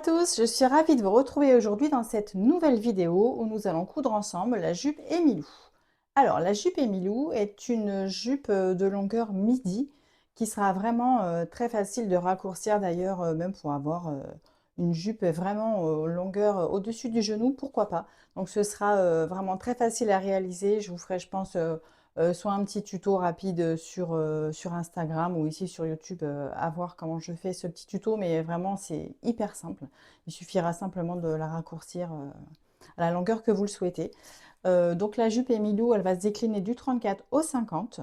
tous, je suis ravie de vous retrouver aujourd'hui dans cette nouvelle vidéo où nous allons coudre ensemble la jupe Émilou. Alors, la jupe Émilou est une jupe de longueur midi qui sera vraiment très facile de raccourcir d'ailleurs, même pour avoir une jupe vraiment longueur au-dessus du genou, pourquoi pas. Donc, ce sera vraiment très facile à réaliser. Je vous ferai, je pense, soit un petit tuto rapide sur Instagram ou ici sur YouTube à voir comment je fais ce petit tuto, mais vraiment c'est hyper simple. Il suffira simplement de la raccourcir à la longueur que vous le souhaitez. Donc la jupe Émilou, elle va se décliner du 34 au 50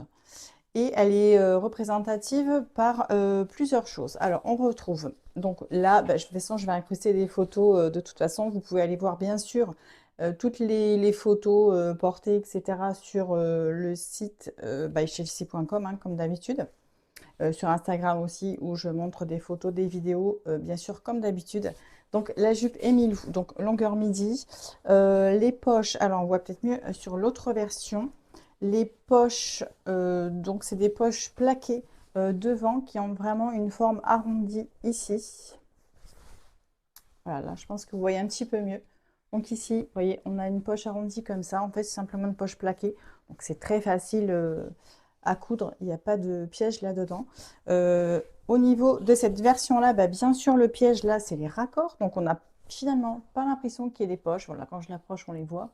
et elle est représentative par plusieurs choses. Alors on retrouve, donc là, de toute façon je vais incruster des photos de toute façon, vous pouvez aller voir bien sûr toutes les photos portées, etc. sur le site bychelsea.com, hein, comme d'habitude. Sur Instagram aussi, où je montre des photos, des vidéos, bien sûr, comme d'habitude. Donc la jupe Émilou, donc longueur midi. Les poches, alors on voit peut-être mieux sur l'autre version. Les poches, donc c'est des poches plaquées devant qui ont vraiment une forme arrondie ici. Voilà, là, je pense que vous voyez un petit peu mieux. Donc ici, vous voyez, on a une poche arrondie comme ça. En fait, c'est simplement une poche plaquée. Donc c'est très facile à coudre. Il n'y a pas de piège là-dedans. Au niveau de cette version-là, bah, bien sûr, le piège là, c'est les raccords. Donc on n'a finalement pas l'impression qu'il y ait des poches. Voilà, quand je l'approche, on les voit.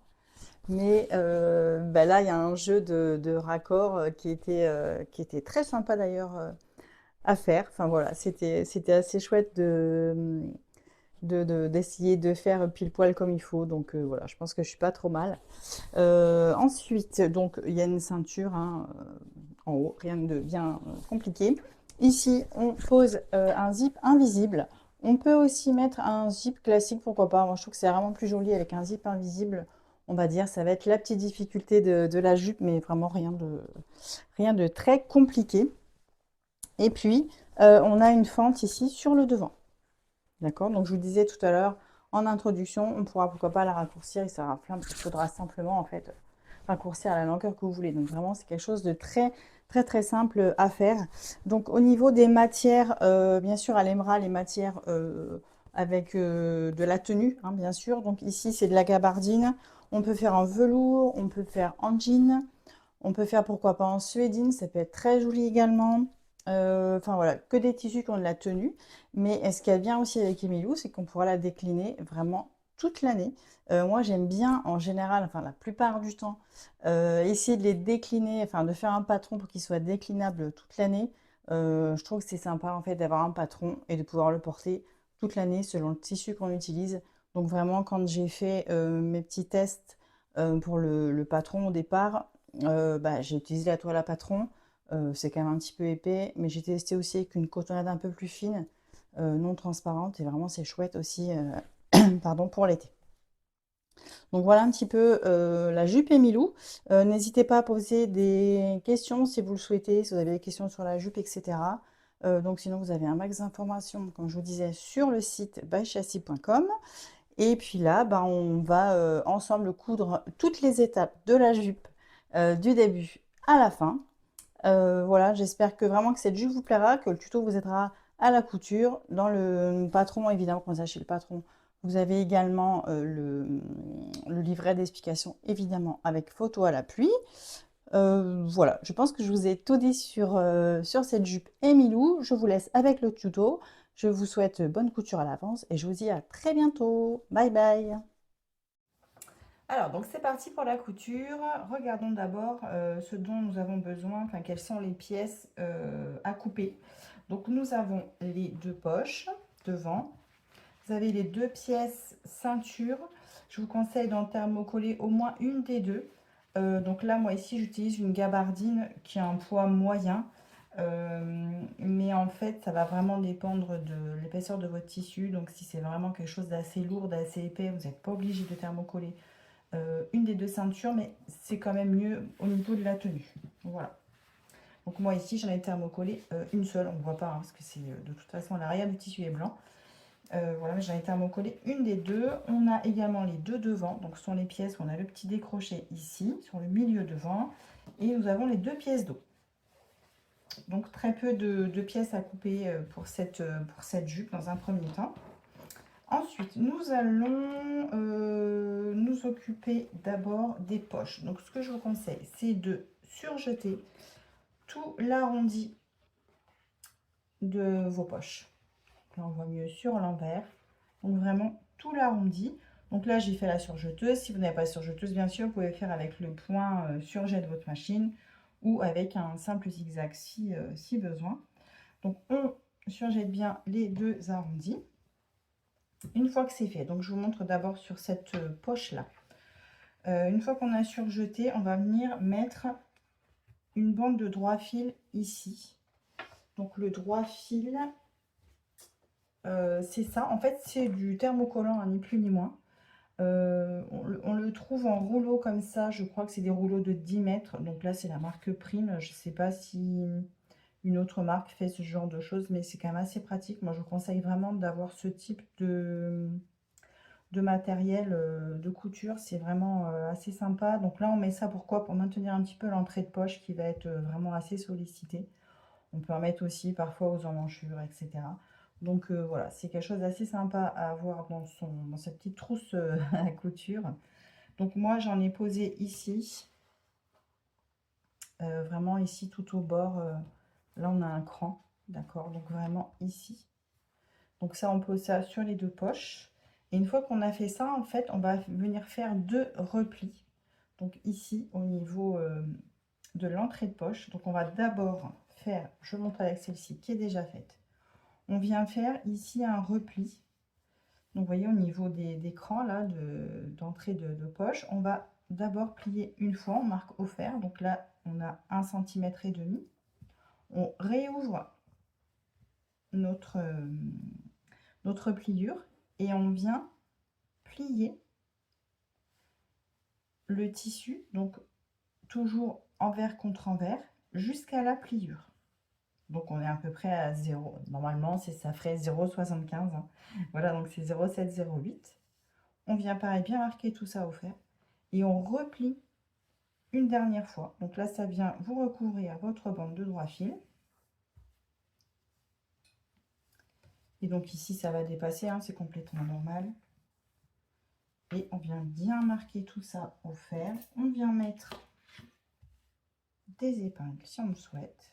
Mais bah, là, il y a un jeu de raccords qui était très sympa d'ailleurs à faire. Enfin voilà, c'était assez chouette d'essayer de faire pile poil comme il faut. Donc voilà, je pense que je suis pas trop mal. Ensuite, donc il y a une ceinture hein, en haut, rien de bien compliqué. Ici, on pose un zip invisible. On peut aussi mettre un zip classique, pourquoi pas. Moi, je trouve que c'est vraiment plus joli avec un zip invisible. On va dire, ça va être la petite difficulté de la jupe, mais vraiment rien de très compliqué. Et puis, on a une fente ici sur le devant. D'accord? Donc, je vous disais tout à l'heure, en introduction, on pourra pourquoi pas la raccourcir. Il faudra simplement, en fait, raccourcir à la longueur que vous voulez. Donc, vraiment, c'est quelque chose de très simple à faire. Donc, au niveau des matières, bien sûr, elle aimera les matières avec de la tenue, hein, bien sûr. Donc, ici, c'est de la gabardine. On peut faire en velours, on peut faire en jean. On peut faire pourquoi pas en suédine, ça peut être très joli également. Enfin voilà, que des tissus qui ont de la tenue. Mais ce qui est bien aussi avec Emilou, c'est qu'on pourra la décliner vraiment toute l'année. Moi j'aime bien en général, enfin la plupart du temps, essayer de les décliner, enfin de faire un patron pour qu'il soit déclinable toute l'année. Je trouve que c'est sympa en fait d'avoir un patron et de pouvoir le porter toute l'année selon le tissu qu'on utilise. Donc vraiment quand j'ai fait mes petits tests pour le patron au départ, bah, j'ai utilisé la toile à patron. C'est quand même un petit peu épais, mais j'ai testé aussi avec une cotonnade un peu plus fine, non transparente, et vraiment c'est chouette aussi pardon, pour l'été. Donc voilà un petit peu la jupe Émilou. N'hésitez pas à poser des questions si vous le souhaitez, si vous avez des questions sur la jupe, etc. Donc sinon vous avez un max d'informations, comme je vous disais, sur le site bychelsea.com. Et puis là, bah, on va ensemble coudre toutes les étapes de la jupe du début à la fin. Voilà, j'espère que vraiment que cette jupe vous plaira, que le tuto vous aidera à la couture. Dans le patron, évidemment, quand vous achetez le patron, vous avez également le livret d'explication, évidemment, avec photo à l'appui. Voilà, je pense que je vous ai tout dit sur cette jupe Émilou. Je vous laisse avec le tuto. Je vous souhaite bonne couture à l'avance et je vous dis à très bientôt. Bye bye. Alors, donc c'est parti pour la couture. Regardons d'abord ce dont nous avons besoin, enfin quelles sont les pièces à couper. Donc nous avons les deux poches devant. Vous avez les deux pièces ceinture. Je vous conseille d'en thermocoller au moins une des deux. Donc là, moi ici, j'utilise une gabardine qui a un poids moyen. Mais en fait, ça va vraiment dépendre de l'épaisseur de votre tissu. Donc si c'est vraiment quelque chose d'assez lourd, d'assez épais, vous n'êtes pas obligé de thermocoller une des deux ceintures, mais c'est quand même mieux au niveau de la tenue. Voilà. Donc moi ici, j'en ai thermocollé une seule. On ne voit pas hein, parce que c'est de toute façon l'arrière du tissu est blanc. Voilà, j'en ai thermocollé une des deux. On a également les deux devant. Donc ce sont les pièces où on a le petit décroché ici, sur le milieu devant. Et nous avons les deux pièces d'eau. Donc très peu de pièces à couper pour cette jupe dans un premier temps. Ensuite, nous allons nous occuper d'abord des poches. Donc, ce que je vous conseille, c'est de surjeter tout l'arrondi de vos poches. Là, on voit mieux sur l'envers. Donc, vraiment tout l'arrondi. Donc là, j'ai fait la surjeteuse. Si vous n'avez pas de surjeteuse, bien sûr, vous pouvez faire avec le point surjet de votre machine ou avec un simple zigzag si besoin. Donc, on surjette bien les deux arrondis. Une fois que c'est fait, donc je vous montre d'abord sur cette poche-là. Une fois qu'on a surjeté, on va venir mettre une bande de droit fil ici. Donc le droit fil, c'est ça. En fait, c'est du thermocollant, hein, ni plus ni moins. On le trouve en rouleau comme ça. Je crois que c'est des rouleaux de 10 mètres. Donc là, c'est la marque Prime. Je ne sais pas si une autre marque fait ce genre de choses, mais c'est quand même assez pratique. Moi, je vous conseille vraiment d'avoir ce type de matériel de couture. C'est vraiment assez sympa. Donc là, on met ça pourquoi? Pour maintenir un petit peu l'entrée de poche qui va être vraiment assez sollicitée. On peut en mettre aussi parfois aux emmanchures, etc. Donc voilà, c'est quelque chose d'assez sympa à avoir dans sa petite trousse à couture. Donc moi, j'en ai posé ici. Vraiment ici, tout au bord. Là, on a un cran. D'accord? Donc vraiment ici. Donc ça, on pose ça sur les deux poches. Et une fois qu'on a fait ça, en fait, on va venir faire deux replis. Donc ici, au niveau de l'entrée de poche. Donc on va d'abord faire, je montre avec celle-ci qui est déjà faite. On vient faire ici un repli. Donc vous voyez, au niveau des crans là, d'entrée de poche, on va d'abord plier une fois, on marque offert. Donc là, on a 1,5 cm. On réouvre notre pliure et on vient plier le tissu, donc toujours envers contre envers, jusqu'à la pliure. Donc on est à peu près à 0. Normalement, ça ferait 0,75. Hein. Voilà, donc c'est 0,708. On vient pareil bien marquer tout ça au fer. Et on replie une dernière fois. Donc là, ça vient vous recouvrir votre bande de droit fil. Et donc ici, ça va dépasser, hein, c'est complètement normal. Et on vient bien marquer tout ça au fer. On vient mettre des épingles si on le souhaite.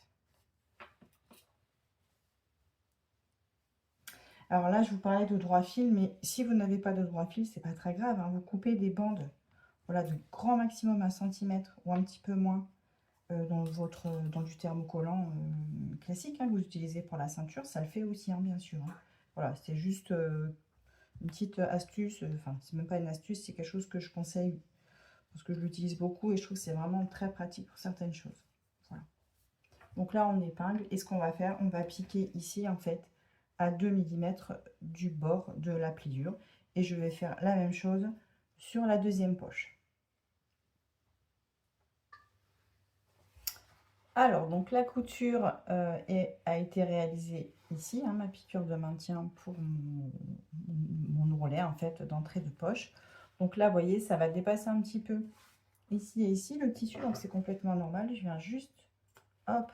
Alors là, je vous parlais de droit fil, mais si vous n'avez pas de droit fil, c'est pas très grave. Hein. Vous coupez des bandes, voilà, de grand maximum 1 cm ou un petit peu moins dans du thermocollant classique hein, que vous utilisez pour la ceinture. Ça le fait aussi, hein, bien sûr. Hein. Voilà, c'est juste une petite astuce. Enfin, c'est même pas une astuce, c'est quelque chose que je conseille parce que je l'utilise beaucoup et je trouve que c'est vraiment très pratique pour certaines choses. Voilà. Donc là, on épingle et ce qu'on va faire, on va piquer ici en fait à 2 mm du bord de la pliure et je vais faire la même chose sur la deuxième poche. Alors donc la couture a été réalisée ici, hein, ma piqûre de maintien pour mon ourlet en fait d'entrée de poche. Donc là vous voyez ça va dépasser un petit peu ici et ici le tissu, donc c'est complètement normal. Je viens juste hop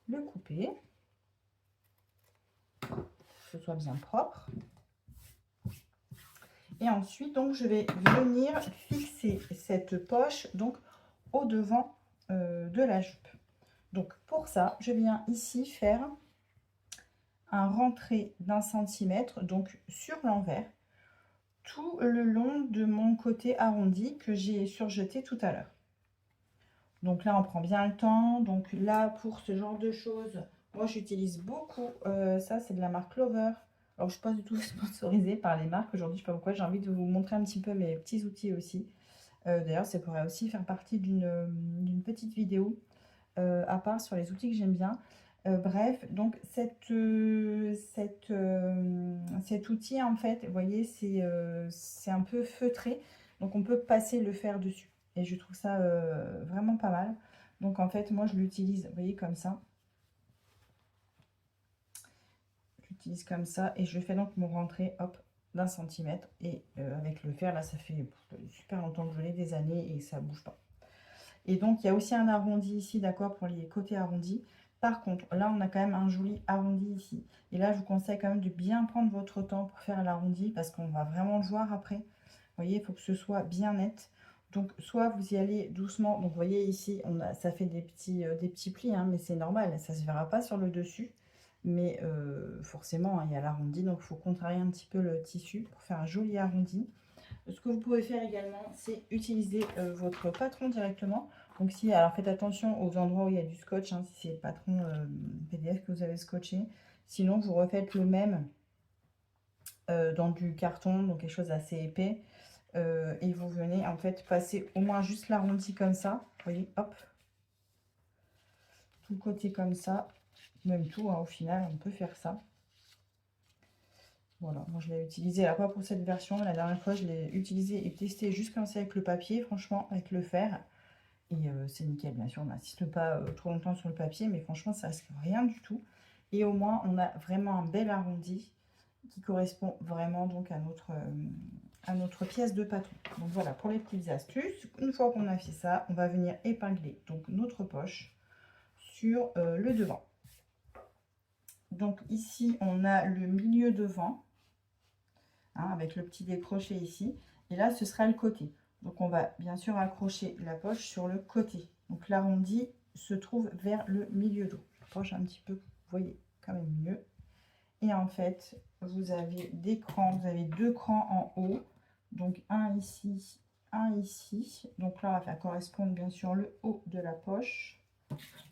le couper, que ce soit bien propre. Et ensuite, donc, je vais venir fixer cette poche donc au devant de la jupe. Donc, pour ça, je viens ici faire un rentré d'1 centimètre, donc sur l'envers, tout le long de mon côté arrondi que j'ai surjeté tout à l'heure. Donc là, on prend bien le temps. Donc là, pour ce genre de choses, moi, j'utilise beaucoup. Ça, c'est de la marque Clover. Alors, je ne suis pas du tout sponsorisée par les marques aujourd'hui. Je ne sais pas pourquoi. J'ai envie de vous montrer un petit peu mes petits outils aussi. D'ailleurs, ça pourrait aussi faire partie d'une petite vidéo à part sur les outils que j'aime bien. Bref, donc cet outil, en fait, vous voyez, c'est un peu feutré. Donc, on peut passer le fer dessus. Et je trouve ça vraiment pas mal. Donc, en fait, moi, je l'utilise, vous voyez, comme ça. J'utilise comme ça et je fais donc mon rentré, hop, d'1 centimètre. Et avec le fer, là, ça fait super longtemps que je l'ai, des années, et ça bouge pas. Et donc, il y a aussi un arrondi ici, d'accord, pour les côtés arrondis. Par contre, là, on a quand même un joli arrondi ici. Et là, je vous conseille quand même de bien prendre votre temps pour faire l'arrondi parce qu'on va vraiment le voir après. Vous voyez, il faut que ce soit bien net. Donc, soit vous y allez doucement. Donc, vous voyez ici, ça fait des petits plis, hein, mais c'est normal. Ça ne se verra pas sur le dessus. Mais forcément, hein, il y a l'arrondi. Donc, il faut contrarier un petit peu le tissu pour faire un joli arrondi. Ce que vous pouvez faire également, c'est utiliser votre patron directement. Donc si, alors faites attention aux endroits où il y a du scotch, hein, si c'est le patron PDF que vous avez scotché. Sinon, vous refaites le même dans du carton, donc quelque chose d'assez épais. Et vous venez en fait passer au moins juste l'arrondi comme ça. Vous voyez, hop. Tout le côté comme ça. Même tout, hein, au final, on peut faire ça. Voilà, moi je l'ai utilisé, alors pas pour cette version, la dernière fois je l'ai utilisé et testé juste comme ça avec le papier, franchement, avec le fer. Et c'est nickel, bien sûr, on n'insiste pas trop longtemps sur le papier, mais franchement, ça risque rien du tout. Et au moins, on a vraiment un bel arrondi qui correspond vraiment donc à notre pièce de patron. Donc voilà, pour les petites astuces, une fois qu'on a fait ça, on va venir épingler donc notre poche sur le devant. Donc ici, on a le milieu devant, hein, avec le petit décroché ici. Et là, ce sera le côté. Donc on va bien sûr accrocher la poche sur le côté. Donc l'arrondi se trouve vers le milieu dos. Je approche un petit peu, vous voyez quand même mieux. Et en fait, vous avez des crans, vous avez deux crans en haut. Donc un ici, un ici. Donc là, on va faire correspondre bien sûr le haut de la poche.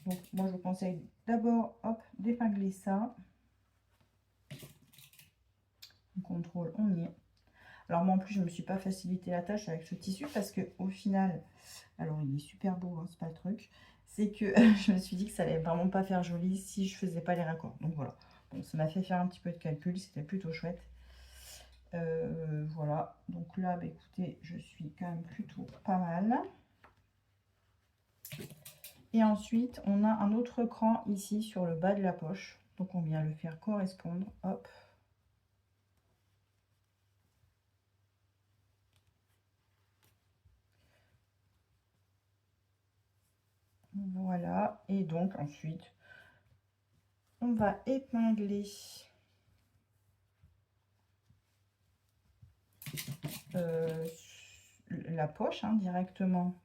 Donc moi, je vous conseille d'abord, hop, d'épingler ça. On contrôle, on y est. Alors moi en plus je ne me suis pas facilité la tâche avec ce tissu parce que au final, alors il est super beau, hein, c'est pas le truc, c'est que je me suis dit que ça allait vraiment pas faire joli si je faisais pas les raccords. Donc voilà, bon, ça m'a fait faire un petit peu de calcul, c'était plutôt chouette. Voilà, donc là bah, écoutez, je suis quand même plutôt pas mal. Et ensuite on a un autre cran ici sur le bas de la poche, donc on vient le faire correspondre, hop. Voilà, et donc ensuite, on va épingler la poche, hein, directement.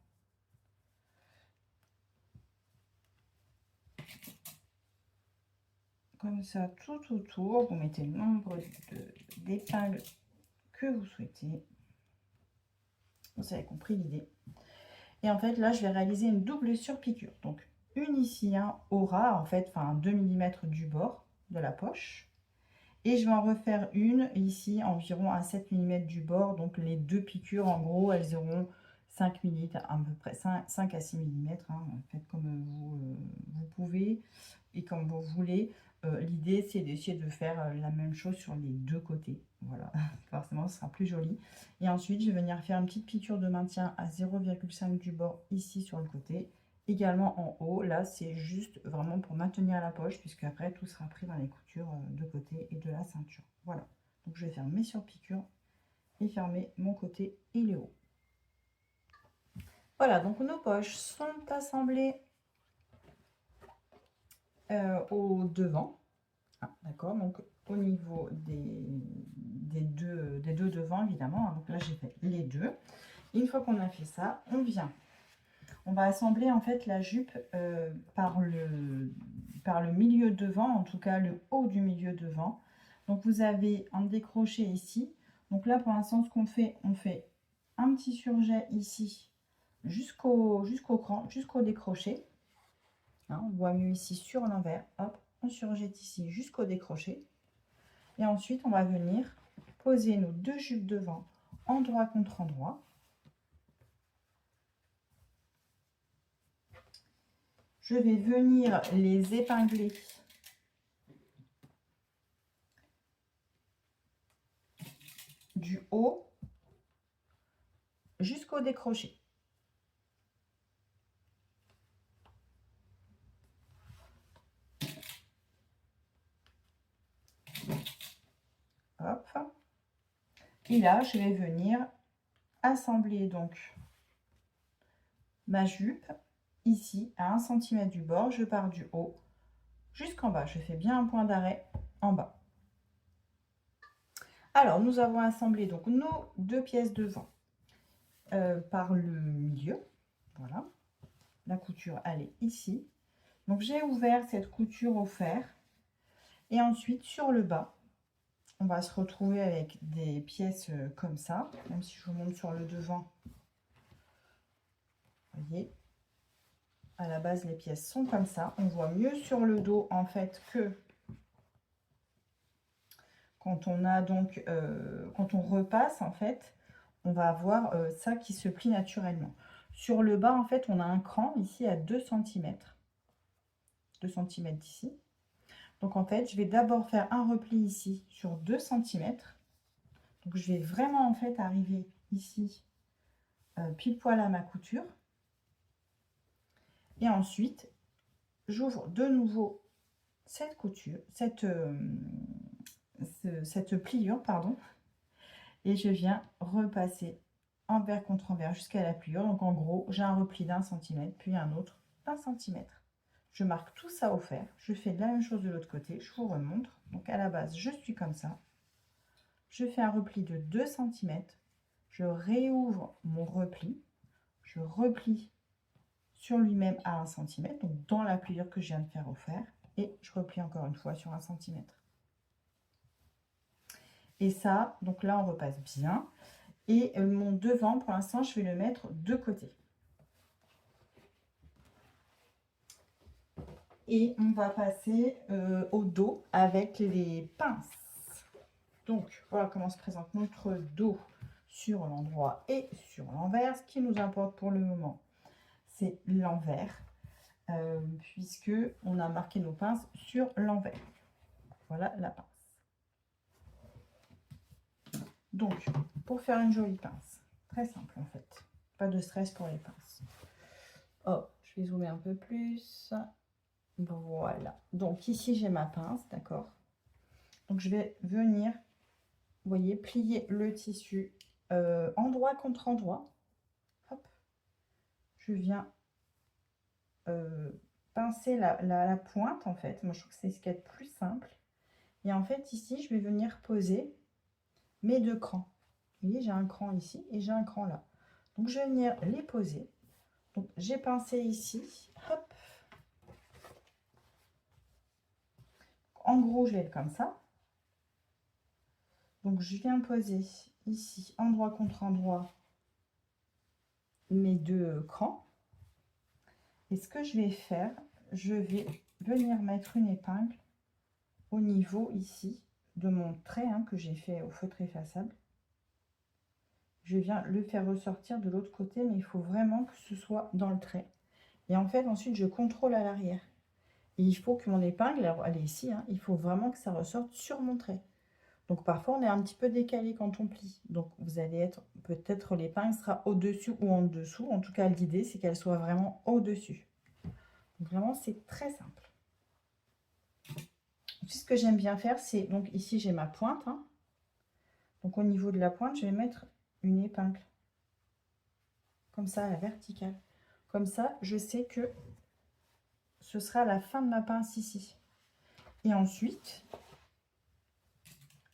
Comme ça, tout autour. Vous mettez le nombre d'épingles que vous souhaitez. Vous avez compris l'idée. Et en fait, là, je vais réaliser une double surpiqûre. Donc, une ici, hein, au ras, en fait, enfin 2 mm du bord de la poche. Et je vais en refaire une ici, environ à 7 mm du bord. Donc, les deux piqûres, en gros, elles auront 5 mm, à peu près 5 à 6 mm. Hein, faites comme vous pouvez et comme vous voulez. L'idée, c'est d'essayer de faire la même chose sur les deux côtés. Voilà, forcément, ce sera plus joli. Et ensuite, je vais venir faire une petite piqûre de maintien à 0,5 du bord ici sur le côté. Également en haut, là, c'est juste vraiment pour maintenir la poche, puisque après, tout sera pris dans les coutures de côté et de la ceinture. Voilà, donc je vais faire mes surpiqûres et fermer mon côté et les hauts. Voilà, donc nos poches sont assemblées au devant. Ah, d'accord, donc au niveau des deux devant, évidemment. Hein, donc là, j'ai fait les deux. Et une fois qu'on a fait ça, on va assembler en fait la jupe par le milieu devant, en tout cas le haut du milieu devant. Donc vous avez un décroché ici. Donc là, pour l'instant, ce qu'on fait, on fait un petit surjet ici jusqu'au cran, jusqu'au décroché. Hein, on voit mieux ici sur l'envers. Hop, on surjette ici jusqu'au décroché. Et ensuite, on va venir poser nos deux jupes devant, endroit contre endroit. Je vais venir les épingler du haut jusqu'au décroché. Hop. Et là, je vais venir assembler donc ma jupe ici à 1 cm du bord. Je pars du haut, jusqu'en bas. Je fais bien un point d'arrêt en bas. Alors, nous avons assemblé donc nos 2 pièces devant par le milieu. Voilà. La couture, elle est ici. Donc, j'ai ouvert cette couture au fer. Et ensuite, sur le bas, on va se retrouver avec des pièces comme ça. Même si je vous montre sur le devant. Vous voyez, à la base, les pièces sont comme ça. On voit mieux sur le dos, en fait, que quand on a donc, quand on repasse, en fait, on va avoir ça qui se plie naturellement. Sur le bas, en fait, on a un cran ici à 2 cm. 2 cm d'ici. Donc, en fait, je vais d'abord faire un repli ici sur 2 cm. Donc, je vais vraiment, en fait, arriver ici, pile poil à ma couture. Et ensuite, j'ouvre de nouveau cette couture, cette pliure, pardon, et je viens repasser envers contre envers jusqu'à la pliure. Donc en gros, j'ai un repli d'1 cm, puis un autre d'1 cm. Je marque tout ça au fer. Je fais la même chose de l'autre côté. Je vous remontre. Donc à la base, je suis comme ça. Je fais un repli de 2 cm. Je réouvre mon repli. Je replie sur lui-même à 1 cm, donc dans la pliure que je viens de faire au fer. Et je replie encore une fois sur 1 cm. Et ça, donc là, on repasse bien. Et mon devant, pour l'instant, je vais le mettre de côté. Et on va passer au dos avec les pinces. Donc, voilà comment se présente notre dos sur l'endroit et sur l'envers. Ce qui nous importe pour le moment, c'est l'envers, puisque on a marqué nos pinces sur l'envers. Voilà la pince. Donc, pour faire une jolie pince, très simple en fait. Pas de stress pour les pinces. Oh, je vais zoomer un peu plus. Voilà. Donc ici, j'ai ma pince, d'accord. Donc, je vais venir, vous voyez, plier le tissu endroit contre endroit. Hop. Je viens pincer la pointe, en fait. Moi, je trouve que c'est ce qui est le plus simple. Et en fait, ici, je vais venir poser mes 2 crans. Vous voyez, j'ai un cran ici et j'ai un cran là. Donc, je vais venir les poser. Donc, j'ai pincé ici. Hop. En gros, je vais être comme ça. Donc, je viens poser ici, endroit contre endroit, mes 2 crans. Et ce que je vais faire, je vais venir mettre une épingle au niveau ici de mon trait que j'ai fait au feutre effaçable. Je viens le faire ressortir de l'autre côté, mais il faut vraiment que ce soit dans le trait. Et en fait, ensuite, je contrôle à l'arrière. Et il faut que mon épingle, elle est ici, il faut vraiment que ça ressorte sur mon trait. Donc parfois, on est un petit peu décalé quand on plie. Donc vous allez être, peut-être l'épingle sera au-dessus ou en dessous. En tout cas, l'idée, c'est qu'elle soit vraiment au-dessus. Donc vraiment, c'est très simple. Ce que j'aime bien faire, c'est, donc ici, j'ai ma pointe. Donc au niveau de la pointe, je vais mettre une épingle. Comme ça, à la verticale. Comme ça, je sais que ce sera la fin de ma pince ici. Et ensuite,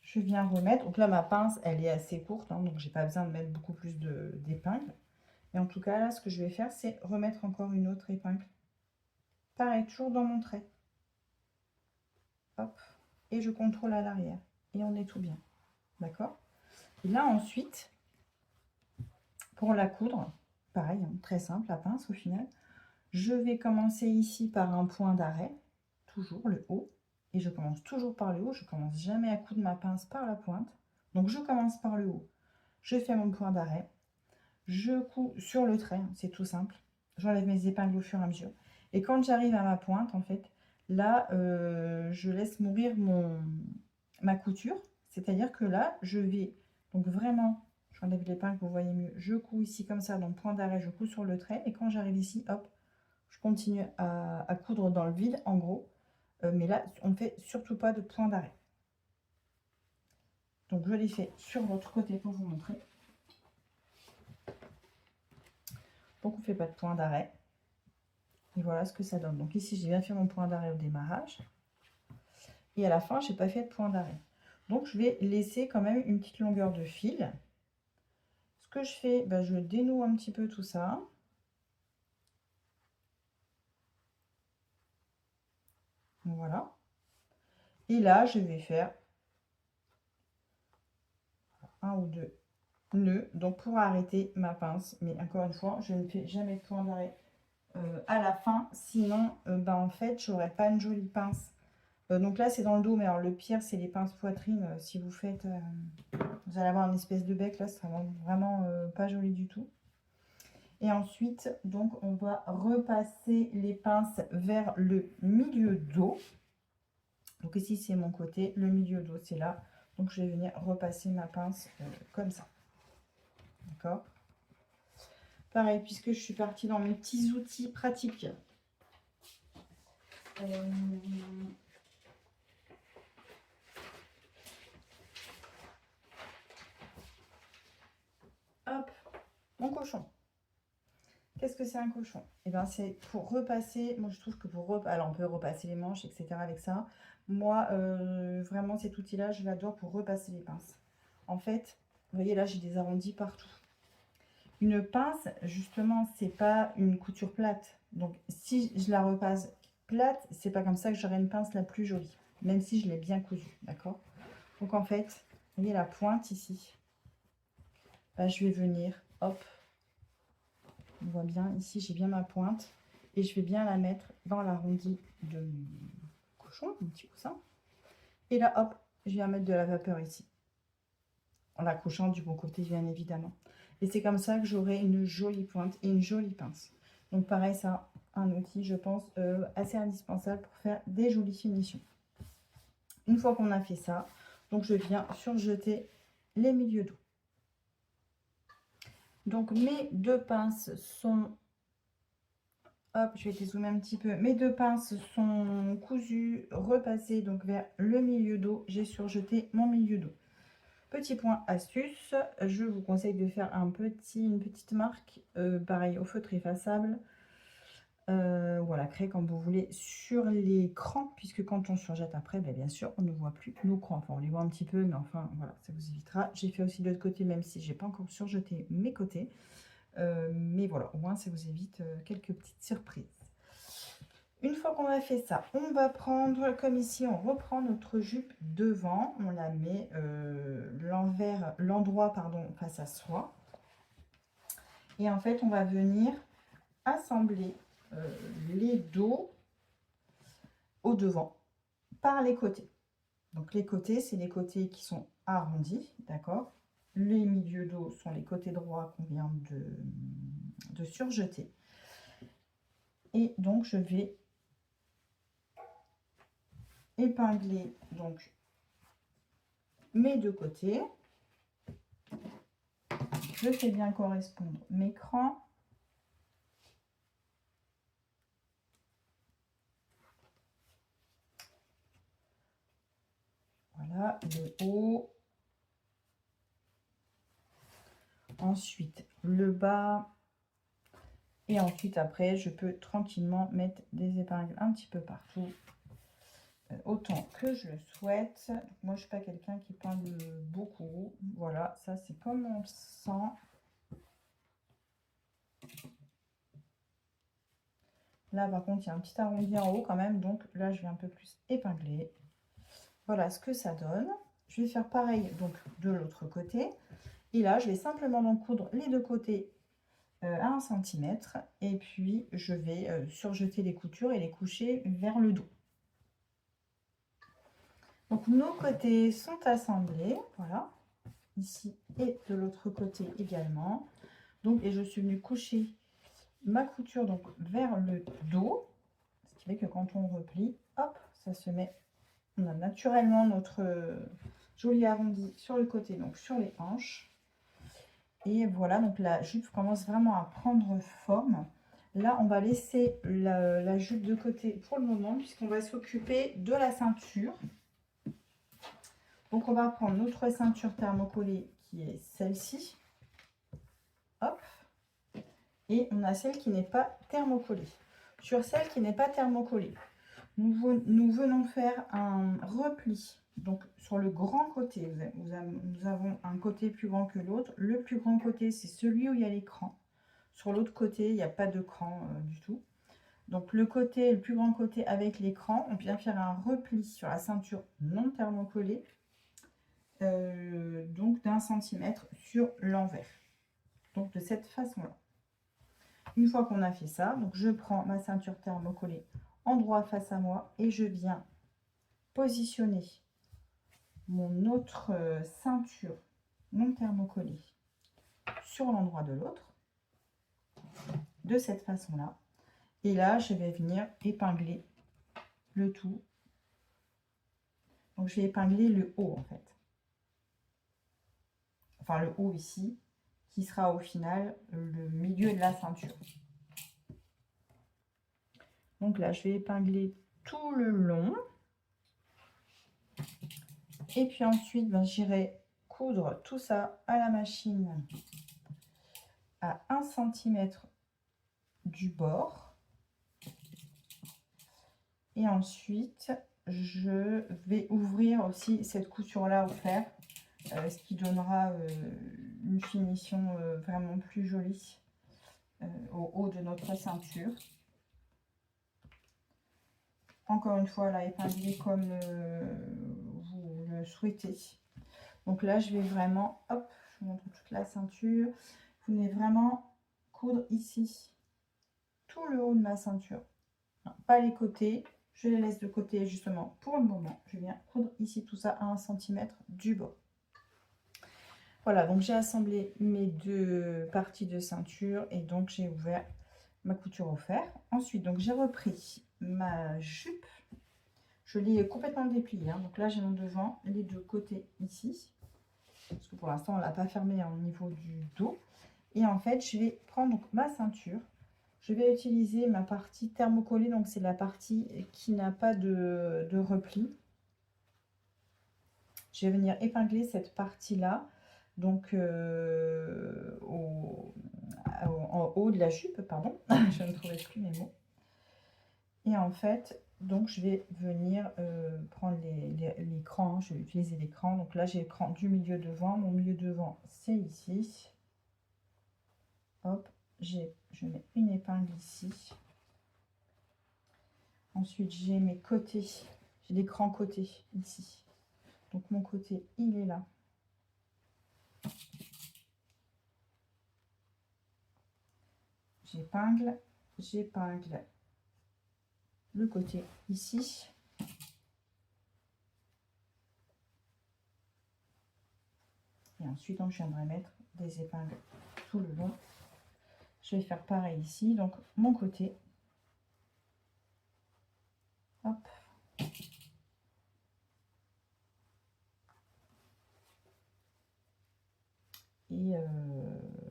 je viens remettre. Donc là, ma pince, elle est assez courte, donc j'ai pas besoin de mettre beaucoup plus d'épingles. Et en tout cas, là, ce que je vais faire, c'est remettre encore une autre épingle. Pareil, toujours dans mon trait. Hop. Et je contrôle à l'arrière. Et on est tout bien. D'accord? Et là, ensuite, pour la coudre, pareil, très simple, la pince au final. Je vais commencer ici par un point d'arrêt, toujours le haut. Et je commence toujours par le haut. Je commence jamais à coudre ma pince par la pointe. Donc, je commence par le haut. Je fais mon point d'arrêt. Je couds sur le trait, c'est tout simple. J'enlève mes épingles au fur et à mesure. Et quand j'arrive à ma pointe, en fait, là, je laisse mourir ma couture. C'est-à-dire que là, je vais donc vraiment, j'enlève l'épingle, vous voyez mieux. Je couds ici comme ça, donc point d'arrêt, je couds sur le trait. Et quand j'arrive ici, hop, je continue à coudre dans le vide, en gros. Mais là, on ne fait surtout pas de point d'arrêt. Donc, je l'ai fait sur l'autre côté pour vous montrer. Donc, on ne fait pas de point d'arrêt. Et voilà ce que ça donne. Donc ici, j'ai bien fait mon point d'arrêt au démarrage. Et à la fin, je n'ai pas fait de point d'arrêt. Donc, je vais laisser quand même une petite longueur de fil. Ce que je fais, ben, je dénoue un petit peu tout ça. Voilà. Et là, je vais faire un ou deux nœuds. Donc, pour arrêter ma pince. Mais encore une fois, je ne fais jamais de point d'arrêt à la fin. Sinon, ben, en fait, je n'aurai pas une jolie pince. Donc là, c'est dans le dos. Mais alors, le pire, c'est les pinces poitrine. Si vous faites... vous allez avoir une espèce de bec. Là, ce sera vraiment pas joli du tout. Et ensuite, donc, on va repasser les pinces vers le milieu dos. Donc ici, c'est mon côté. Le milieu dos, c'est là. Donc, je vais venir repasser ma pince comme ça. D'accord? Pareil, puisque je suis partie dans mes petits outils pratiques. Hop, mon cochon. Qu'est-ce que c'est un cochon? Eh bien, c'est pour repasser. Moi, je trouve que alors, on peut repasser les manches, etc. avec ça. Moi, vraiment, cet outil-là, je l'adore pour repasser les pinces. En fait, vous voyez, là, j'ai des arrondis partout. Une pince, justement, c'est pas une couture plate. Donc, si je la repasse plate, c'est pas comme ça que j'aurai une pince la plus jolie. Même si je l'ai bien cousue, d'accord? Donc, en fait, vous voyez la pointe ici. Bah, je vais venir, hop. On voit bien, ici, j'ai bien ma pointe. Et je vais bien la mettre dans l'arrondi de mon cochon, mon petit coussin. Et là, hop, je viens mettre de la vapeur ici. En l'accrochant du bon côté, bien évidemment. Et c'est comme ça que j'aurai une jolie pointe et une jolie pince. Donc pareil, ça, un outil, je pense, assez indispensable pour faire des jolies finitions. Une fois qu'on a fait ça, donc je viens surjeter les milieux dos. Donc mes deux pinces sont... Hop, je vais dézoomer un petit peu. Mes deux pinces sont cousues, repassées donc vers le milieu dos. J'ai surjeté mon milieu dos. Petit point astuce, je vous conseille de faire une petite marque, pareil au feutre effaçable, ou à la craie comme vous voulez, sur les crans, puisque quand on surjette après, bien sûr, on ne voit plus nos crans. Enfin, on les voit un petit peu, mais enfin, voilà, ça vous évitera. J'ai fait aussi de l'autre côté, même si j'ai pas encore surjeté mes côtés. Mais voilà, au moins, ça vous évite quelques petites surprises. Une fois qu'on a fait ça, on va prendre, comme ici, on reprend notre jupe devant, on la met l'endroit face à soi. Et en fait, on va venir assembler les dos au devant par les côtés. Donc les côtés, c'est les côtés qui sont arrondis, d'accord? Les milieux dos sont les côtés droits qu'on vient de surjeter. Et donc, je vais épingler donc mes deux côtés. Je fais bien correspondre mes crans. Voilà, le haut. Ensuite, le bas. Et ensuite, après, je peux tranquillement mettre des épingles un petit peu partout. Autant que je le souhaite. Donc, moi, je ne suis pas quelqu'un qui épingle beaucoup. Voilà, ça, c'est comme on le sent. Là, par contre, il y a un petit arrondi en haut quand même. Donc là, je vais un peu plus épingler. Voilà ce que ça donne. Je vais faire pareil donc de l'autre côté. Et là, je vais simplement donc coudre les deux côtés à 1 cm. Et puis, je vais surjeter les coutures et les coucher vers le dos. Donc, nos côtés sont assemblés. Voilà. Ici et de l'autre côté également. Donc, et je suis venue coucher ma couture donc vers le dos. Ce qui fait que quand on replie, hop, ça se met. On a naturellement notre joli arrondi sur le côté, donc sur les hanches. Et voilà, donc la jupe commence vraiment à prendre forme. Là, on va laisser la jupe de côté pour le moment, puisqu'on va s'occuper de la ceinture. Donc, on va prendre notre ceinture thermocollée, qui est celle-ci. Hop. Et on a celle qui n'est pas thermocollée. Sur celle qui n'est pas thermocollée, nous venons faire un repli. Donc sur le grand côté, nous avons un côté plus grand que l'autre. Le plus grand côté, c'est celui où il y a l'écran. Sur l'autre côté, il n'y a pas de cran du tout. Donc le plus grand côté avec l'écran, on vient faire un repli sur la ceinture non thermocollée, donc d'1 centimètre sur l'envers. Donc de cette façon-là. Une fois qu'on a fait ça, donc je prends ma ceinture thermocollée endroit face à moi et je viens positionner mon autre ceinture non thermocollée sur l'endroit de l'autre, de cette façon-là. Et là, je vais venir épingler le tout. Donc, je vais épingler le haut, en fait. Enfin, le haut ici, qui sera au final le milieu de la ceinture. Donc là, je vais épingler tout le long. Et puis ensuite, ben, j'irai coudre tout ça à la machine à 1 cm du bord. Et ensuite, je vais ouvrir aussi cette couture-là au fer, ce qui donnera une finition vraiment plus jolie au haut de notre ceinture. Encore une fois, là, épingler comme vous le souhaitez. Donc là, je vais vraiment, hop, je vous montre toute la ceinture. Vous venez vraiment coudre ici, tout le haut de ma ceinture. Non, pas les côtés, je les laisse de côté justement pour le moment. Je viens coudre ici tout ça à 1 cm du bord. Voilà, donc j'ai assemblé mes deux parties de ceinture et donc j'ai ouvert ma couture au fer. Ensuite, donc j'ai repris ma jupe. Je l'ai complètement dépliée, hein. Donc là, j'ai mon devant, les deux côtés ici. Parce que pour l'instant, on ne l'a pas fermé au niveau du dos. Et en fait, je vais prendre donc ma ceinture. Je vais utiliser ma partie thermocollée. Donc, c'est la partie qui n'a pas de repli. Je vais venir épingler cette partie-là. Donc, en haut de la jupe, pardon. Je ne trouvais plus mes mots. Et en fait, donc je vais venir prendre l'écran. Je vais utiliser l'écran. Donc là, j'ai l'écran du milieu devant. Mon milieu devant, c'est ici. Hop, je mets une épingle ici. Ensuite, j'ai mes côtés. J'ai l'écran côté ici. Donc mon côté, il est là. J'épingle le côté ici. Et ensuite, donc, je viendrai mettre des épingles tout le long. Je vais faire pareil ici. Donc, mon côté. Hop. Et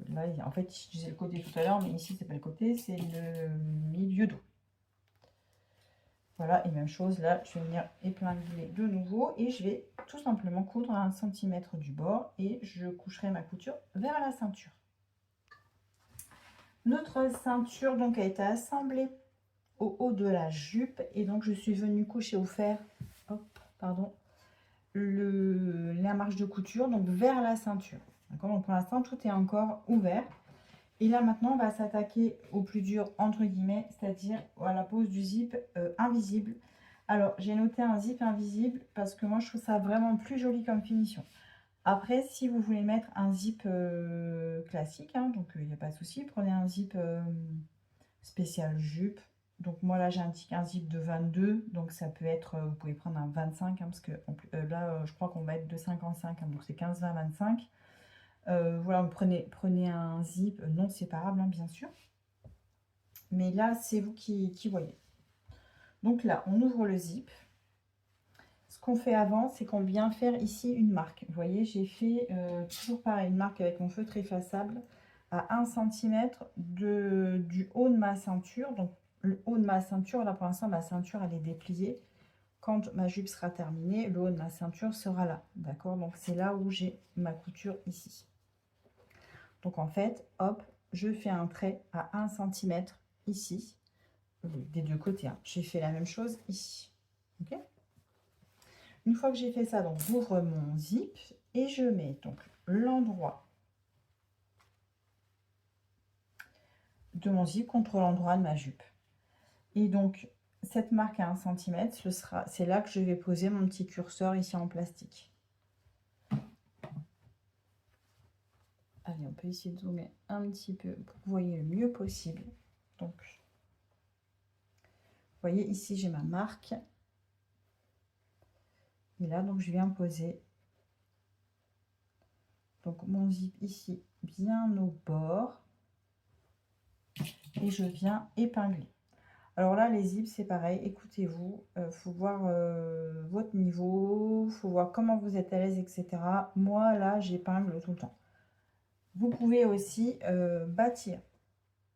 là, en fait, je disais le côté tout à l'heure, mais ici, c'est pas le côté, c'est le milieu dos. Voilà, et même chose, là, je vais venir épingler de nouveau et je vais tout simplement coudre à 1 cm du bord et je coucherai ma couture vers la ceinture. Notre ceinture donc a été assemblée au haut de la jupe et donc je suis venue coucher au fer, hop, pardon, la marge de couture donc vers la ceinture. Donc pour l'instant, tout est encore ouvert. Et là, maintenant, on va s'attaquer au plus dur, entre guillemets, c'est-à-dire à la pose du zip invisible. Alors, j'ai noté un zip invisible parce que moi, je trouve ça vraiment plus joli comme finition. Après, si vous voulez mettre un zip classique, hein, donc il n'y a pas de souci, prenez un zip spécial jupe. Donc moi, là, j'ai un zip de 22, donc ça peut être, vous pouvez prendre un 25, hein, parce que là, je crois qu'on va être de 55, hein, donc c'est 15, 20, 25. Voilà, prenez un zip non séparable, hein, bien sûr. Mais là, c'est vous qui voyez. Donc là, on ouvre le zip. Ce qu'on fait avant, c'est qu'on vient faire ici une marque. Vous voyez, j'ai fait toujours pareil, une marque avec mon feutre effaçable à 1 cm du haut de ma ceinture. Donc le haut de ma ceinture, là pour l'instant, ma ceinture, elle est dépliée. Quand ma jupe sera terminée, le haut de ma ceinture sera là. D'accord? Donc c'est là où j'ai ma couture ici. Donc en fait, hop, je fais un trait à 1 cm ici. des deux côtés, hein. J'ai fait la même chose ici. Ok. Une fois que j'ai fait ça, donc j'ouvre mon zip et je mets donc l'endroit de mon zip contre l'endroit de ma jupe. Et donc cette marque à 1 cm, c'est là que je vais poser mon petit curseur ici en plastique. Allez, on peut essayer de zoomer un petit peu pour que vous voyez le mieux possible. Donc, vous voyez ici, j'ai ma marque. Et là, donc, je viens poser donc mon zip ici, bien au bord. Et je viens épingler. Alors là, les zips, c'est pareil. Écoutez-vous, faut voir votre niveau, faut voir comment vous êtes à l'aise, etc. Moi, là, j'épingle tout le temps. Vous pouvez aussi bâtir.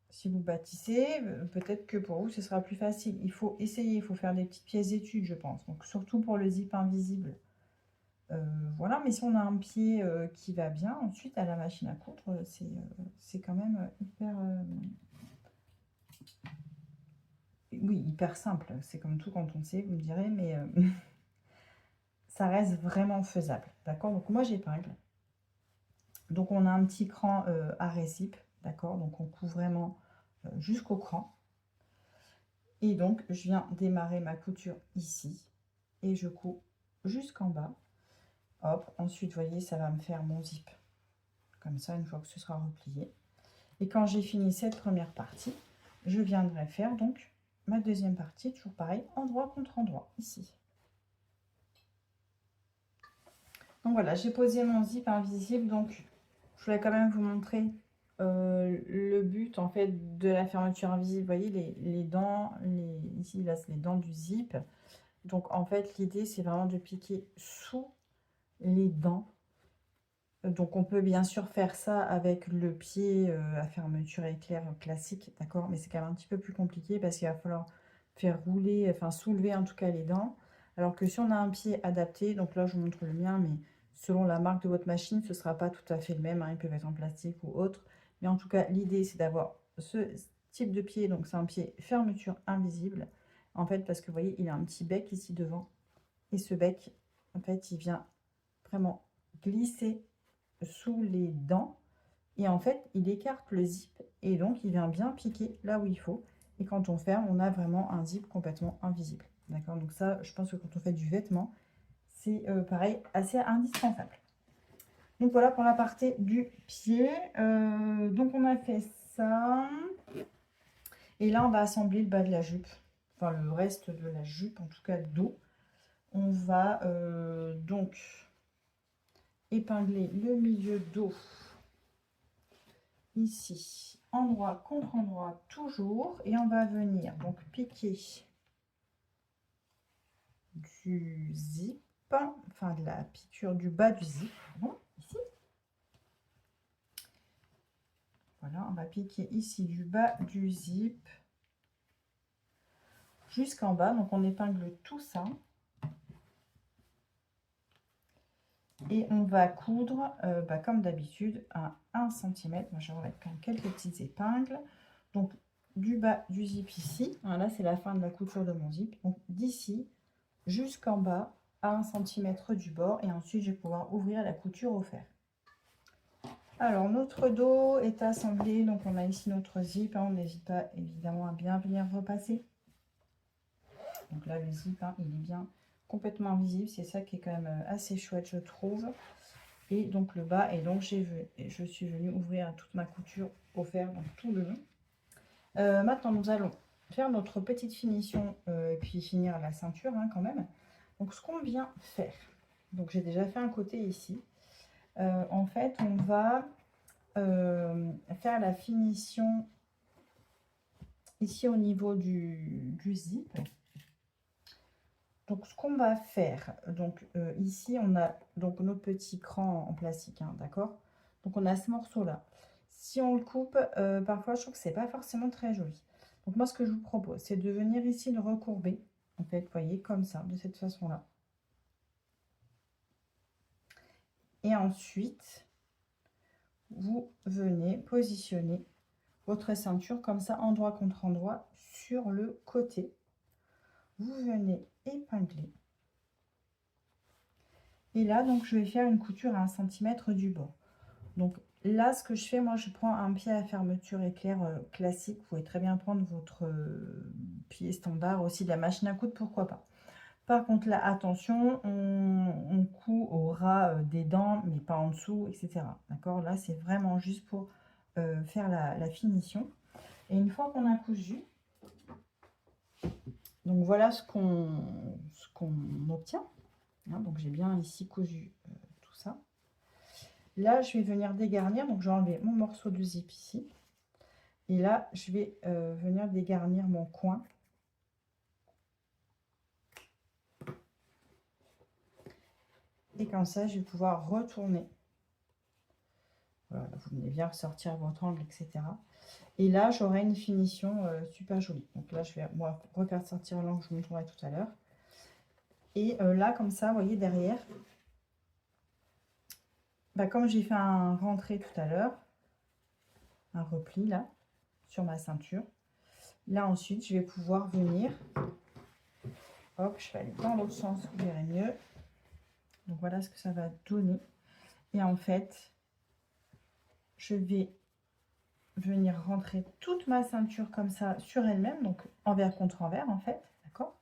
Si vous bâtissez, peut-être que pour vous, ce sera plus facile. Il faut essayer, il faut faire des petites pièces d'études, je pense. Donc, surtout pour le zip invisible. Voilà, mais si on a un pied qui va bien, ensuite, à la machine à coudre, c'est quand même hyper... oui, hyper simple. C'est comme tout quand on sait, vous me direz, mais ça reste vraiment faisable. D'accord? Donc, moi, j'épingle. Donc, on a un petit cran à récip. D'accord? Donc, on coud vraiment jusqu'au cran. Et donc, je viens démarrer ma couture ici. Et je couds jusqu'en bas. Hop, ensuite, vous voyez, ça va me faire mon zip. Comme ça, une fois que ce sera replié. Et quand j'ai fini cette première partie, je viendrai faire donc ma deuxième partie, toujours pareil, endroit contre endroit, ici. Donc voilà, j'ai posé mon zip invisible. Donc, je voulais quand même vous montrer le but en fait de la fermeture invisible. Vous voyez les dents, ici là c'est les dents du zip. Donc en fait l'idée c'est vraiment de piquer sous les dents. Donc on peut bien sûr faire ça avec le pied à fermeture éclair classique, d'accord, mais c'est quand même un petit peu plus compliqué parce qu'il va falloir faire rouler, enfin soulever en tout cas les dents. Alors que si on a un pied adapté, donc là je vous montre le mien, mais selon la marque de votre machine, ce ne sera pas tout à fait le même, hein, ils peuvent être en plastique ou autre. Mais en tout cas, l'idée c'est d'avoir ce type de pied, donc c'est un pied fermeture invisible, en fait, parce que vous voyez, il a un petit bec ici devant. Et ce bec, en fait, il vient vraiment glisser sous les dents. Et en fait, il écarte le zip et donc il vient bien piquer là où il faut. Et quand on ferme, on a vraiment un zip complètement invisible. D'accord? Donc ça, je pense que quand on fait du vêtement, c'est pareil, assez indispensable. Donc voilà pour la partie du pied. Donc on a fait ça. Et là, on va assembler le bas de la jupe. Enfin, le reste de la jupe, en tout cas dos. On va donc épingler le milieu dos. Ici, endroit contre endroit toujours. Et on va venir donc piquer du zip. Enfin, de la piqûre du bas du zip. Bon, ici. Voilà, on va piquer ici du bas du zip jusqu'en bas. Donc, on épingle tout ça. Et on va coudre, comme d'habitude, à 1 cm. Moi, je vais remettre quand même quelques petites épingles. Donc, du bas du zip ici. Voilà, c'est la fin de la couture de mon zip. Donc, d'ici jusqu'en bas, à 1 cm du bord. Et ensuite, je vais pouvoir ouvrir la couture au fer. Alors, notre dos est assemblé. Donc, on a ici notre zip. Hein, on n'hésite pas, évidemment, à bien venir repasser. Donc là, le zip, hein, il est bien complètement invisible. C'est ça qui est quand même assez chouette, je trouve. Et donc le bas, et donc je suis venue ouvrir toute ma couture au fer, donc tout le long. Maintenant, nous allons faire notre petite finition et puis finir la ceinture, hein, quand même. Donc ce qu'on vient faire, donc j'ai déjà fait un côté ici. En fait, on va faire la finition ici au niveau du zip. Donc, ce qu'on va faire, donc ici, on a donc notre petit cran en plastique, hein, d'accord? Donc, on a ce morceau-là. Si on le coupe, parfois, je trouve que c'est pas forcément très joli. Donc, moi, ce que je vous propose, c'est de venir ici le recourber, en fait, vous voyez, comme ça, de cette façon-là. Et ensuite, vous venez positionner votre ceinture comme ça, endroit contre endroit, sur le côté. Vous venez épingler. Et là, donc, je vais faire une couture à 1 cm du bord. Donc là, ce que je fais, moi, je prends un pied à fermeture éclair classique. Vous pouvez très bien prendre votre pied standard aussi de la machine à coudre, pourquoi pas. Par contre, là, attention, on coud au ras des dents, mais pas en dessous, etc. D'accord? Là, c'est vraiment juste pour faire la finition. Et une fois qu'on a cousu, donc voilà ce qu'on obtient. Hein, donc j'ai bien ici cousu tout ça. Là, je vais venir dégarnir. Donc, je vais enlever mon morceau de zip ici. Et là, je vais venir dégarnir mon coin. Et comme ça, je vais pouvoir retourner. Voilà, vous venez bien ressortir votre angle, etc. Et là, j'aurai une finition super jolie. Donc là, je vais moi refaire sortir l'angle que je vous montrerai tout à l'heure. Et là, comme ça, vous voyez, derrière, bah, comme j'ai fait un rentré tout à l'heure, un repli là, sur ma ceinture. Là, ensuite, je vais pouvoir venir, hop, je vais aller dans l'autre sens, vous verrez mieux. Donc, voilà ce que ça va donner. Et en fait, je vais venir rentrer toute ma ceinture comme ça sur elle-même, donc envers contre envers, en fait, d'accord?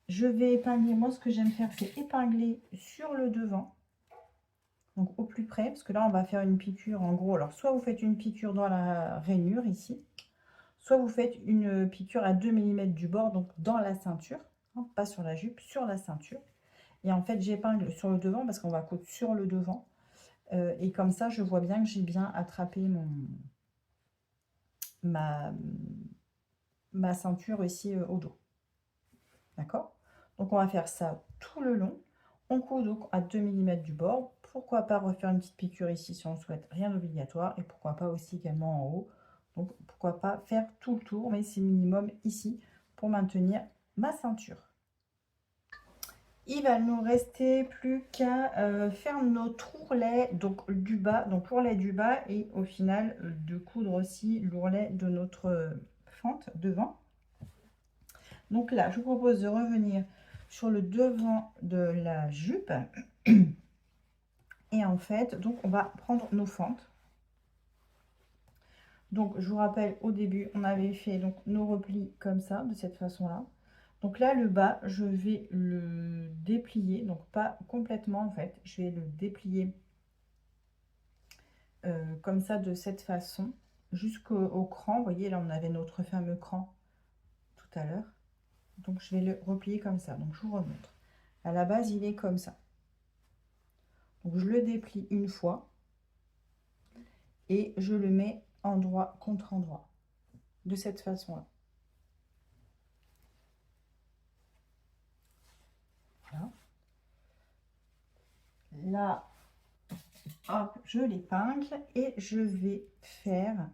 Je vais épingler, moi, ce que j'aime faire, c'est épingler sur le devant. Donc, au plus près, parce que là, on va faire une piqûre, en gros. Alors, soit vous faites une piqûre dans la rainure, ici, soit vous faites une piqûre à 2 mm du bord, donc dans la ceinture, hein, pas sur la jupe, sur la ceinture. Et en fait, j'épingle sur le devant parce qu'on va coudre sur le devant. Et comme ça, je vois bien que j'ai bien attrapé ma ceinture ici au dos. D'accord? Donc, on va faire ça tout le long. On coud donc à 2 mm du bord. Pourquoi pas refaire une petite piqûre ici si on le souhaite, rien d'obligatoire. Et pourquoi pas aussi également en haut. Donc, pourquoi pas faire tout le tour, mais c'est minimum ici pour maintenir ma ceinture. Il va nous rester plus qu'à faire notre ourlet donc du bas, donc l'ourlet du bas et au final de coudre aussi l'ourlet de notre fente devant. Donc là, je vous propose de revenir sur le devant de la jupe et en fait, donc on va prendre nos fentes. Donc je vous rappelle au début, on avait fait donc nos replis comme ça, de cette façon-là. Donc là, le bas, je vais le déplier, donc pas complètement en fait, je vais le déplier comme ça, de cette façon, jusqu'au cran. Vous voyez, là, on avait notre fameux cran tout à l'heure. Donc, je vais le replier comme ça. Donc, je vous remontre. À la base, il est comme ça. Donc, je le déplie une fois et je le mets endroit contre endroit, de cette façon-là. Voilà. Là, hop, je l'épingle et je vais faire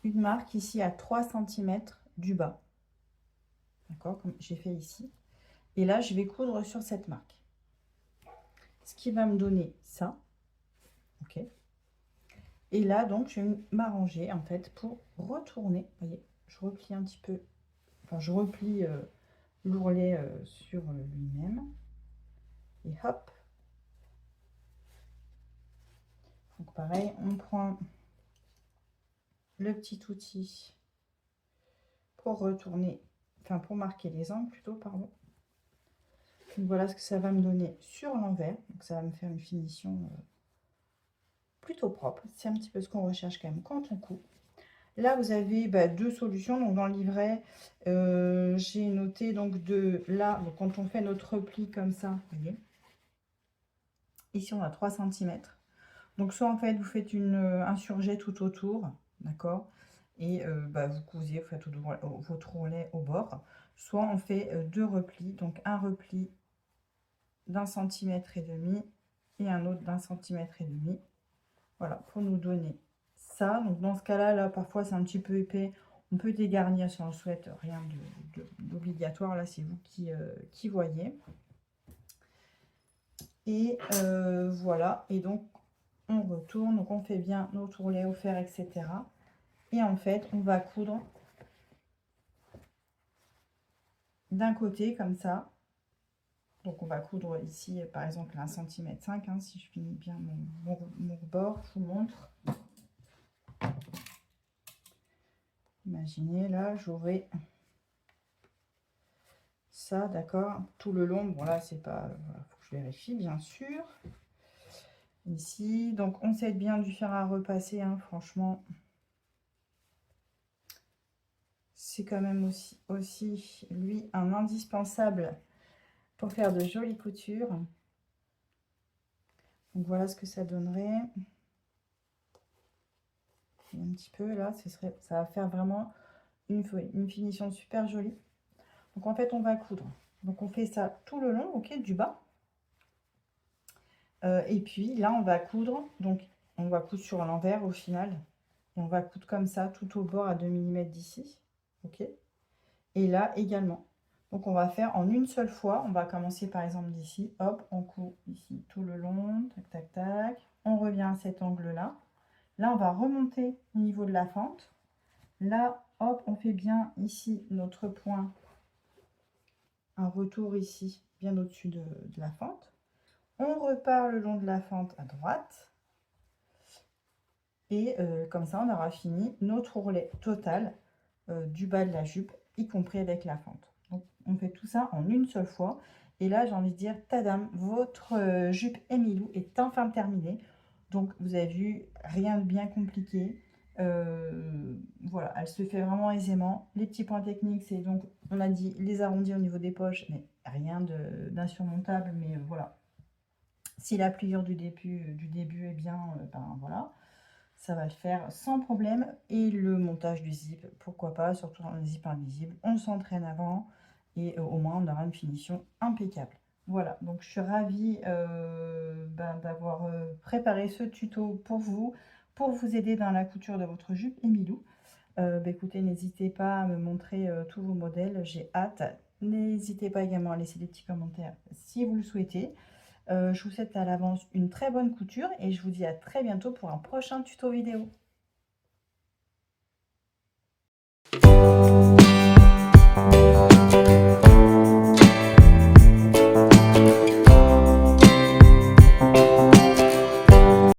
une marque ici à 3 cm du bas. D'accord, comme j'ai fait ici. Et là, je vais coudre sur cette marque. Ce qui va me donner ça. Ok. Et là, donc, je vais m'arranger en fait pour retourner. Vous voyez, je replie un petit peu. Enfin, je replie l'ourlet sur lui-même. Et hop. Donc, pareil, on prend le petit outil pour retourner, enfin, pour marquer les angles plutôt, pardon. Donc, voilà ce que ça va me donner sur l'envers. Donc, ça va me faire une finition plutôt propre. C'est un petit peu ce qu'on recherche quand même quand on coupe. Là, vous avez deux solutions. Donc, dans le livret, j'ai noté donc là, donc, quand on fait notre repli comme ça, vous voyez, ici on a 3 cm. Donc, soit en fait, vous faites un surjet tout autour, d'accord, et vous cousez, vous faites votre ourlet au bord. Soit on fait 2 replis, donc un repli d'1,5 cm et un autre d'1,5 cm. Voilà, pour nous donner ça. Donc dans ce cas-là, là, parfois c'est un petit peu épais. On peut dégarnir si on le souhaite, rien d'obligatoire. Là, c'est vous qui voyez. Et voilà, et donc on retourne, donc on fait bien notre ourlet au fer, etc. Et en fait, on va coudre d'un côté comme ça. Donc on va coudre ici, par exemple, 1,5 cm, hein, si je finis bien mon rebord, je vous montre. Imaginez, là, j'aurai ça, d'accord, tout le long. Bon, là, c'est pas... Voilà, faut que je vérifie, bien sûr. Ici, donc on s'aide bien du fer à repasser, hein, franchement. C'est quand même aussi, lui, un indispensable pour faire de jolies coutures. Donc voilà ce que ça donnerait. Et un petit peu là, ça va faire vraiment une finition super jolie. Donc en fait, on va coudre. Donc on fait ça tout le long, ok, du bas. Et puis là, on va coudre. Donc on va coudre sur l'envers au final. Et on va coudre comme ça, tout au bord à 2 mm d'ici. Ok. Et là également. Donc on va faire en une seule fois. On va commencer par exemple d'ici. Hop, on coud ici tout le long. Tac, tac, tac. On revient à cet angle-là. Là, on va remonter au niveau de la fente. Là, hop, on fait bien ici notre point. Un retour ici, bien au-dessus de la fente. On repart le long de la fente à droite. Et comme ça, on aura fini notre ourlet total du bas de la jupe, y compris avec la fente. Donc, on fait tout ça en une seule fois. Et là, j'ai envie de dire, tadam, votre jupe Emilou est enfin terminée. Donc, vous avez vu, rien de bien compliqué. Voilà, elle se fait vraiment aisément. Les petits points techniques, c'est donc, on a dit, les arrondis au niveau des poches, mais rien d'insurmontable. Mais voilà, si la pliure du début est bien, ben voilà, ça va le faire sans problème. Et le montage du zip, pourquoi pas, surtout dans le zip invisible, on s'entraîne avant et au moins on aura une finition impeccable. Voilà, donc je suis ravie ben, d'avoir préparé ce tuto pour vous aider dans la couture de votre jupe Emilou. Ben, écoutez, n'hésitez pas à me montrer tous vos modèles, j'ai hâte. N'hésitez pas également à laisser des petits commentaires si vous le souhaitez. Je vous souhaite à l'avance une très bonne couture et je vous dis à très bientôt pour un prochain tuto vidéo.